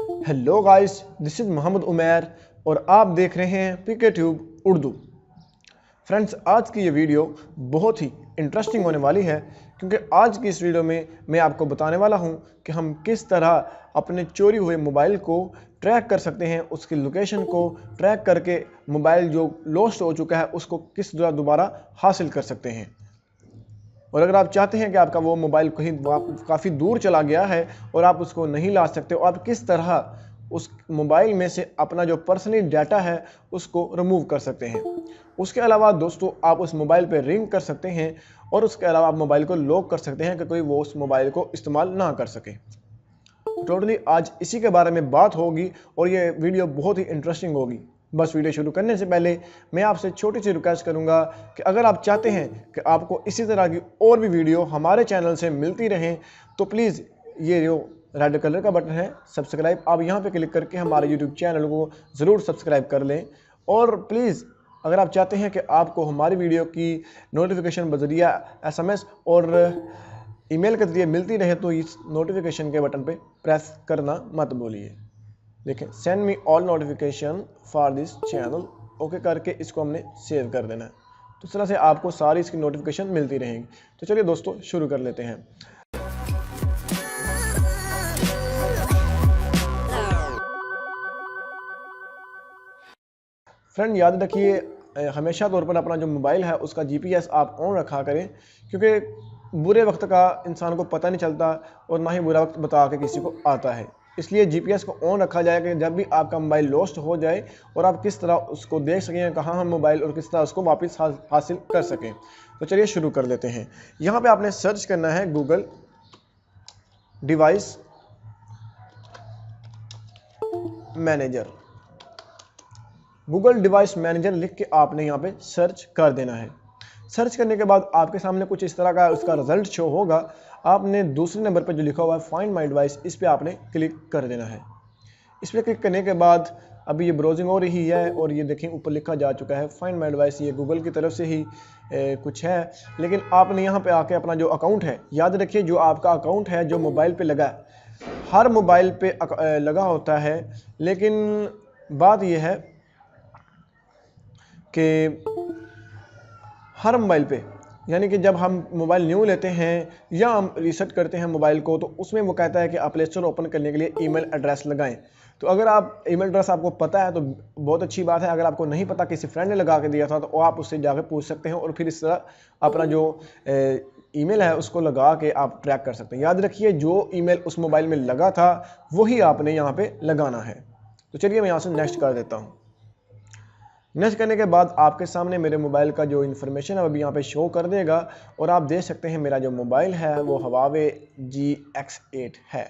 Hello guys, this is Mohammad Umair और आप देख रहे हैं पीके ट्यूब उर्दू। फ्रेंड्स, आज की ये वीडियो बहुत ही इंटरेस्टिंग होने वाली है क्योंकि आज की इस वीडियो में मैं आपको बताने वाला हूं कि हम किस तरह अपने चोरी हुए मोबाइल को ट्रैक कर सकते हैं, उसकी लोकेशन को ट्रैक करके मोबाइल जो लॉस्ट हो चुका है उसको किस तरह दोबारा हासिल कर सकते हैं। और अगर आप चाहते हैं कि आपका वो मोबाइल कहीं काफ़ी दूर चला गया है और आप उसको नहीं ला सकते, और आप किस तरह उस मोबाइल में से अपना जो पर्सनली डाटा है उसको रिमूव कर सकते हैं। उसके अलावा दोस्तों, आप उस मोबाइल पर रिंग कर सकते हैं और उसके अलावा आप मोबाइल को लॉक कर सकते हैं कि कोई वो उस मोबाइल को इस्तेमाल ना कर सके। टोटली आज इसी के बारे में बात होगी और ये वीडियो बहुत ही इंटरेस्टिंग होगी। बस वीडियो शुरू करने से पहले मैं आपसे छोटी सी रिक्वेस्ट करूंगा कि अगर आप चाहते हैं कि आपको इसी तरह की और भी वीडियो हमारे चैनल से मिलती रहें तो प्लीज़ ये जो रेड कलर का बटन है सब्सक्राइब, आप यहाँ पे क्लिक करके हमारे यूट्यूब चैनल को ज़रूर सब्सक्राइब कर लें। और प्लीज़ अगर आप चाहते हैं कि आपको हमारी वीडियो की नोटिफिकेशन बजरिया SMS और ईमेल के जरिए मिलती रहे तो इस नोटिफिकेशन के बटन पे प्रेस करना मत भूलिए। देखिए, send me all notification for this channel, okay करके इसको हमने सेव कर देना है। तो इस तरह से आपको सारी इसकी नोटिफिकेशन मिलती रहेंगी। तो चलिए दोस्तों शुरू कर लेते हैं। फ्रेंड, याद रखिए हमेशा तौर पर अपना जो मोबाइल है उसका GPS आप ऑन रखा करें, क्योंकि बुरे वक्त का इंसान को पता नहीं चलता और ना ही बुरा वक्त बता के किसी को आता है। इसलिए GPS को ऑन रखा जाए कि जब भी आपका मोबाइल लॉस्ट हो जाए और आप किस तरह उसको देख सकें कहाँ हम मोबाइल और किस तरह उसको वापस हासिल कर सकें। तो चलिए शुरू कर लेते हैं। यहाँ पे आपने सर्च करना है Google device manager. Google device manager लिख के आपने यहाँ पे सर्च कर देना है। सर्च करने के बाद आपके सामने कुछ इस तरह का उसका रिजल्ट शो होगा। आपने दूसरे नंबर पर जो लिखा हुआ है फाइंड माय डिवाइस, इस पर आपने क्लिक कर देना है। इस पर क्लिक करने के बाद अभी ये ब्राउजिंग हो रही है और ये देखें ऊपर लिखा जा चुका है फाइंड माय डिवाइस। ये गूगल की तरफ से ही कुछ है, लेकिन आपने यहाँ पे आके अपना जो अकाउंट है, याद रखिए जो आपका अकाउंट है जो मोबाइल पे लगा है, हर मोबाइल पे लगा होता है, लेकिन बात यह है कि हर मोबाइल पे, यानी कि जब हम मोबाइल न्यू लेते हैं या हम रीसेट करते हैं मोबाइल को, तो उसमें वो कहता है कि आप प्ले स्टोर ओपन करने के लिए ईमेल एड्रेस लगाएं। तो अगर आप ईमेल एड्रेस आपको पता है तो बहुत अच्छी बात है। अगर आपको नहीं पता, किसी फ्रेंड ने लगा के दिया था, तो आप उससे जाकर पूछ सकते हैं और फिर इस तरह अपना जो ईमेल है उसको लगा के आप ट्रैक कर सकते हैं। याद रखिए जो ईमेल उस मोबाइल में लगा था वही आपने यहाँ पर लगाना है। तो चलिए मैं यहाँ से नेक्स्ट कर देता हूँ। नेक्स्ट करने के बाद आपके सामने मेरे मोबाइल का जो इन्फॉर्मेशन है अभी यहाँ पे शो कर देगा और आप देख सकते हैं मेरा जो मोबाइल है वो Huawei GX8 है।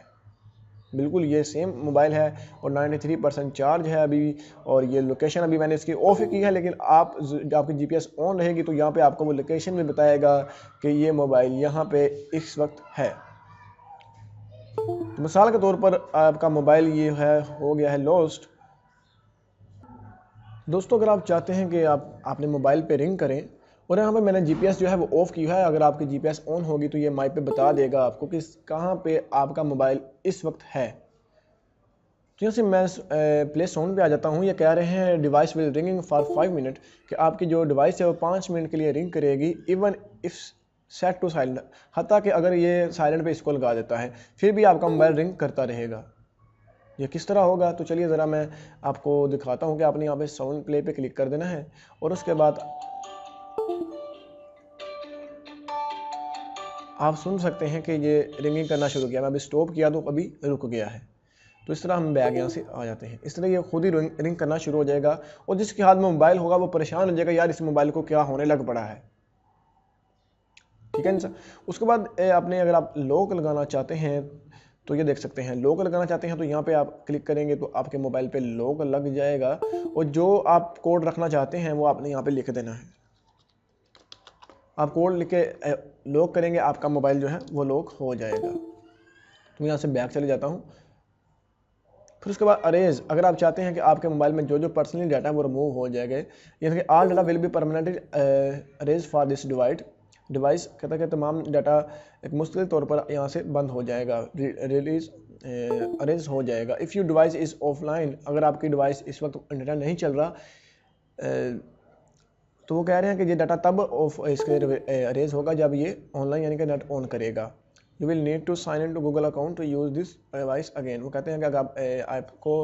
बिल्कुल ये सेम मोबाइल है और 93% चार्ज है अभी। और ये लोकेशन अभी मैंने इसकी ऑफ ही की है, लेकिन आपकी GPS ऑन रहेगी तो यहाँ पे आपको वो लोकेशन भी बताएगा कि ये मोबाइल यहाँ पे इस वक्त है। तो मिसाल के तौर पर आपका मोबाइल ये है हो गया है लॉस्ट। दोस्तों, अगर आप चाहते हैं कि आप अपने मोबाइल पे रिंग करें और यहाँ पे मैंने GPS जो है वो ऑफ़ की है, अगर आपकी GPS ऑन होगी तो ये माइक पे बता देगा आपको कि कहाँ पे आपका मोबाइल इस वक्त है। तो यहाँ से मैं प्ले साउंड पे आ जाता हूँ। ये कह रहे हैं device will ringing for 5 minute, कि आपकी जो डिवाइस है वो 5 मिनट के लिए रिंग करेगी, even if set to silent, हत्ता कि अगर ये साइलेंट पे इसको लगा देता है फिर भी आपका मोबाइल रिंग करता रहेगा। ये किस तरह होगा तो चलिए ज़रा मैं आपको दिखाता हूँ कि आपने यहाँ पे साउंड प्ले पे क्लिक कर देना है और उसके बाद आप सुन सकते हैं कि ये रिंगिंग करना शुरू किया। मैं अभी स्टॉप किया तो अभी रुक गया है। तो इस तरह हम बैग यहाँ से आ जाते हैं। इस तरह ये खुद ही रिंग करना शुरू हो जाएगा और जिसके हाथ में मोबाइल होगा वो परेशान हो जाएगा, यार इस मोबाइल को क्या होने लग पड़ा है। ठीक है ना सर। उसके बाद आपने अगर आप लॉक लगाना चाहते हैं तो ये देख सकते हैं, लॉक लगाना चाहते हैं तो यहाँ पे आप क्लिक करेंगे तो आपके मोबाइल पे लॉक लग जाएगा और जो आप कोड रखना चाहते हैं वो आपने यहाँ पे लिख देना है। आप कोड लिख के लॉक करेंगे, आपका मोबाइल जो है वो लॉक हो जाएगा। तो मैं यहाँ से बैक चले जाता हूँ। फिर उसके बाद अरेज, अगर आप चाहते हैं कि आपके मोबाइल में जो जो पर्सनली डाटा है वो रिमूव हो जाएगा, यानी कि all data will be permanently arrays for this device कहता है कि तमाम डाटा एक मुस्तकिल तौर पर यहाँ से बंद हो जाएगा, रिलीज अरेज हो जाएगा। If you device is offline, अगर आपकी डिवाइस इस वक्त इंटरनेट नहीं चल रहा तो वो कह रहे हैं कि ये डाटा तब ऑफ इसके अरेज होगा जब ये ऑनलाइन यानी कि नेट ऑन करेगा। You will need to sign in to Google account to use this device again. वो कहते हैं कि अगर आपको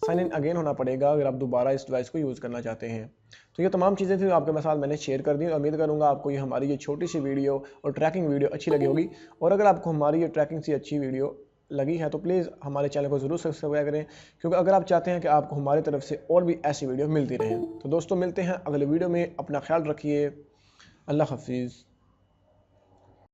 साइन इन अगेन होना पड़ेगा अगर आप दोबारा इस डिवाइस को यूज़ करना चाहते हैं। तो ये तमाम चीज़ें थी आपके साथ मैंने शेयर कर दी। उम्मीद करूँगा आपको ये हमारी ये छोटी सी वीडियो और ट्रैकिंग वीडियो अच्छी लगी होगी। और अगर आपको हमारी ये ट्रैकिंग से अच्छी वीडियो लगी है तो प्लीज़ हमारे चैनल को ज़रूर सब्सक्राइब करें, क्योंकि अगर आप चाहते हैं कि आपको हमारी तरफ से और भी ऐसी वीडियो मिलती रहें। तो दोस्तों मिलते हैं अगले वीडियो में, अपना ख्याल रखिए, अल्लाह हाफिज़।